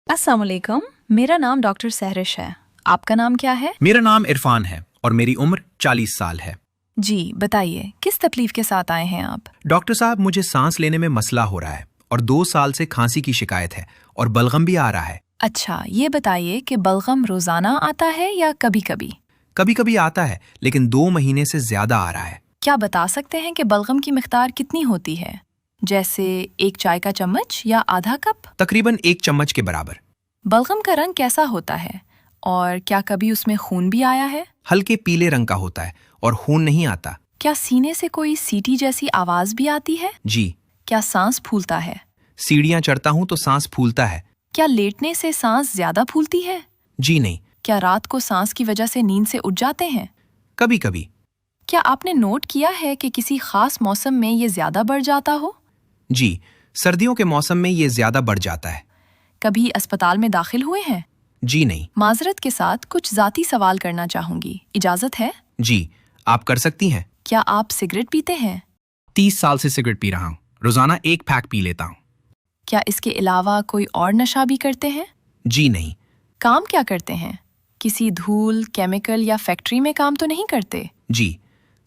अस्सलाम वालेकुम, मेरा नाम डॉक्टर सहरिश है। आपका नाम क्या है? मेरा नाम इरफान है और मेरी उम्र 40 साल है। जी बताइए, किस तकलीफ के साथ आए हैं आप? डॉक्टर साहब, मुझे सांस लेने में मसला हो रहा है और 2 साल से खांसी की शिकायत है और बलगम भी आ रहा है। अच्छा, ये बताइए कि बलगम रोजाना आता है या कभी कभी? कभी कभी आता है, लेकिन 2 महीने से ज्यादा आ रहा है। क्या बता सकते हैं कि बलगम की मिकदार कितनी होती है? जैसे 1 चाय का चम्मच या आधा कप? तकरीबन 1 चम्मच के बराबर। बलगम का रंग कैसा होता है और क्या कभी उसमें खून भी आया है? हल्के पीले रंग का होता है और खून नहीं आता। क्या सीने से कोई सीटी जैसी आवाज भी आती है? जी। क्या सांस फूलता है? सीढ़ियां चढ़ता हूँ तो सांस फूलता है। क्या लेटने से सांस ज्यादा फूलती है? जी नहीं। क्या रात को सांस की वजह से नींद से उठ जाते हैं? कभी कभी। क्या आपने नोट किया है कि किसी खास मौसम में ये ज्यादा बढ़ जाता हो? जी, सर्दियों के मौसम में ये ज्यादा बढ़ जाता है। कभी अस्पताल में दाखिल हुए हैं? जी नहीं। माजरत के साथ कुछ जाती सवाल करना चाहूंगी, इजाजत है? जी, आप कर सकती हैं। क्या आप सिगरेट पीते हैं? 30 साल से सिगरेट पी रहा हूँ। रोजाना 1 पैक पी लेता हूँ। क्या इसके अलावा कोई और नशा भी करते हैं? जी नहीं। काम क्या करते हैं? किसी धूल, केमिकल या फैक्ट्री में काम तो नहीं करते? जी,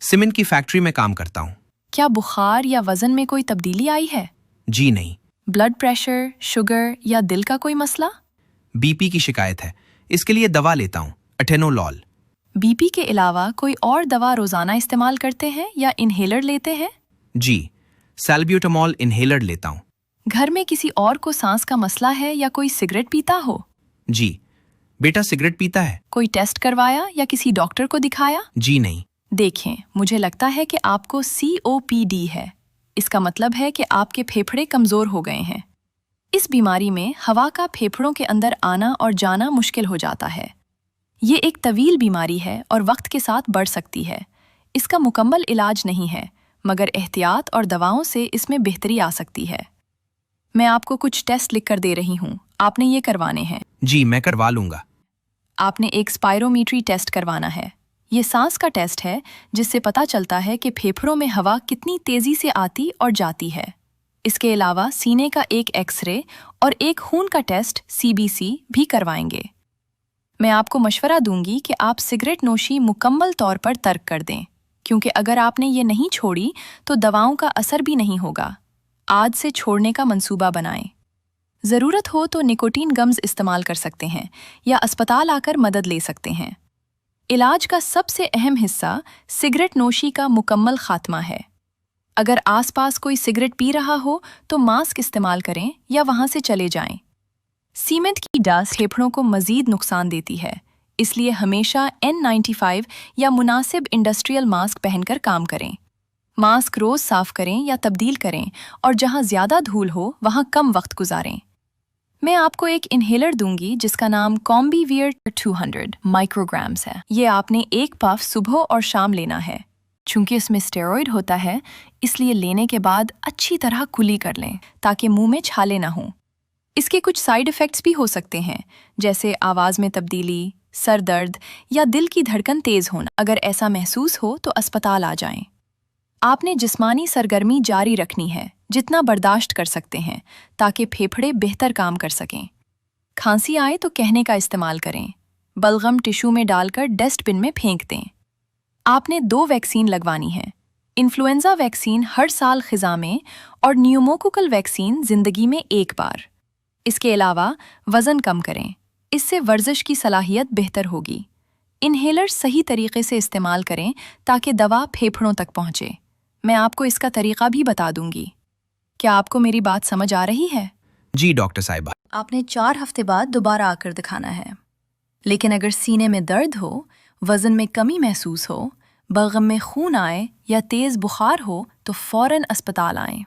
सीमेंट की फैक्ट्री में काम करता हूँ। क्या बुखार या वजन में कोई तब्दीली आई है? जी नहीं। ब्लड प्रेशर, शुगर या दिल का कोई मसला? बीपी की शिकायत है, इसके लिए दवा लेता हूँ, अटेनोलॉल। बीपी के अलावा कोई और दवा रोजाना इस्तेमाल करते हैं या इनहेलर लेते हैं? जी, सैल्ब्यूटामॉल इनहेलर लेता हूँ। घर में किसी और को सांस का मसला है या कोई सिगरेट पीता हो? जी, बेटा सिगरेट पीता है। कोई टेस्ट करवाया या किसी डॉक्टर को दिखाया? जी नहीं। देखें, मुझे लगता है कि आपको COPD है। इसका मतलब है कि आपके फेफड़े कमजोर हो गए हैं। इस बीमारी में हवा का फेफड़ों के अंदर आना और जाना मुश्किल हो जाता है। ये एक तवील बीमारी है और वक्त के साथ बढ़ सकती है। इसका मुकम्मल इलाज नहीं है, मगर एहतियात और दवाओं से इसमें बेहतरी आ सकती है। मैं आपको कुछ टेस्ट लिख कर दे रही हूँ, आपने ये करवाने हैं। जी, मैं करवा लूंगा। आपने एक स्पायरोमीट्री टेस्ट करवाना है। ये सांस का टेस्ट है जिससे पता चलता है कि फेफड़ों में हवा कितनी तेजी से आती और जाती है। इसके अलावा सीने का एक एक्सरे और एक खून का टेस्ट CBC भी करवाएंगे। मैं आपको मशवरा दूंगी कि आप सिगरेट नोशी मुकम्मल तौर पर तर्क कर दें, क्योंकि अगर आपने ये नहीं छोड़ी तो दवाओं का असर भी नहीं होगा। आज से छोड़ने का मंसूबा बनाएं। ज़रूरत हो तो निकोटीन गम्स इस्तेमाल कर सकते हैं या अस्पताल आकर मदद ले सकते हैं। इलाज का सबसे अहम हिस्सा सिगरेट नोशी का मुकम्मल खात्मा है। अगर आसपास कोई सिगरेट पी रहा हो तो मास्क इस्तेमाल करें या वहां से चले जाएं। सीमेंट की डस्ट फेफड़ों को मजीद नुकसान देती है, इसलिए हमेशा N95 या मुनासिब इंडस्ट्रियल मास्क पहनकर काम करें। मास्क रोज साफ करें या तब्दील करें और जहां ज्यादा धूल हो वहां कम वक्त गुजारें। मैं आपको एक इनहेलर दूंगी जिसका नाम कॉम्बीवियर 200 माइक्रोग्राम्स है। ये आपने एक पफ सुबह और शाम लेना है। चूंकि इसमें स्टेरॉइड होता है, इसलिए लेने के बाद अच्छी तरह कुली कर लें ताकि मुंह में छाले ना हों। इसके कुछ साइड इफ़ेक्ट्स भी हो सकते हैं, जैसे आवाज़ में तब्दीली, सर दर्द या दिल की धड़कन तेज़ होना। अगर ऐसा महसूस हो तो अस्पताल आ जाएं। आपने जिस्मानी सरगर्मी जारी रखनी है, जितना बर्दाश्त कर सकते हैं, ताकि फेफड़े बेहतर काम कर सकें। खांसी आए तो कहने का इस्तेमाल करें। बलगम टिश्यू में डालकर डस्टबिन में फेंक दें। आपने 2 वैक्सीन लगवानी है। इन्फ्लुएंजा वैक्सीन हर साल ख़िज़ा में और न्यूमोकोकल वैक्सीन ज़िंदगी में 1 बार। इसके अलावा वज़न कम करें, इससे वर्जिश की सलाहियत बेहतर होगी। इनहेलर सही तरीके से इस्तेमाल करें ताकि दवा फेफड़ों तक पहुँचे। मैं आपको इसका तरीका भी बता दूंगी। क्या आपको मेरी बात समझ आ रही है? जी डॉक्टर साहिबा। आपने 4 हफ्ते बाद दोबारा आकर दिखाना है। लेकिन अगर सीने में दर्द हो, वज़न में कमी महसूस हो, बलगम में खून आए या तेज़ बुखार हो तो फ़ौरन अस्पताल आएं।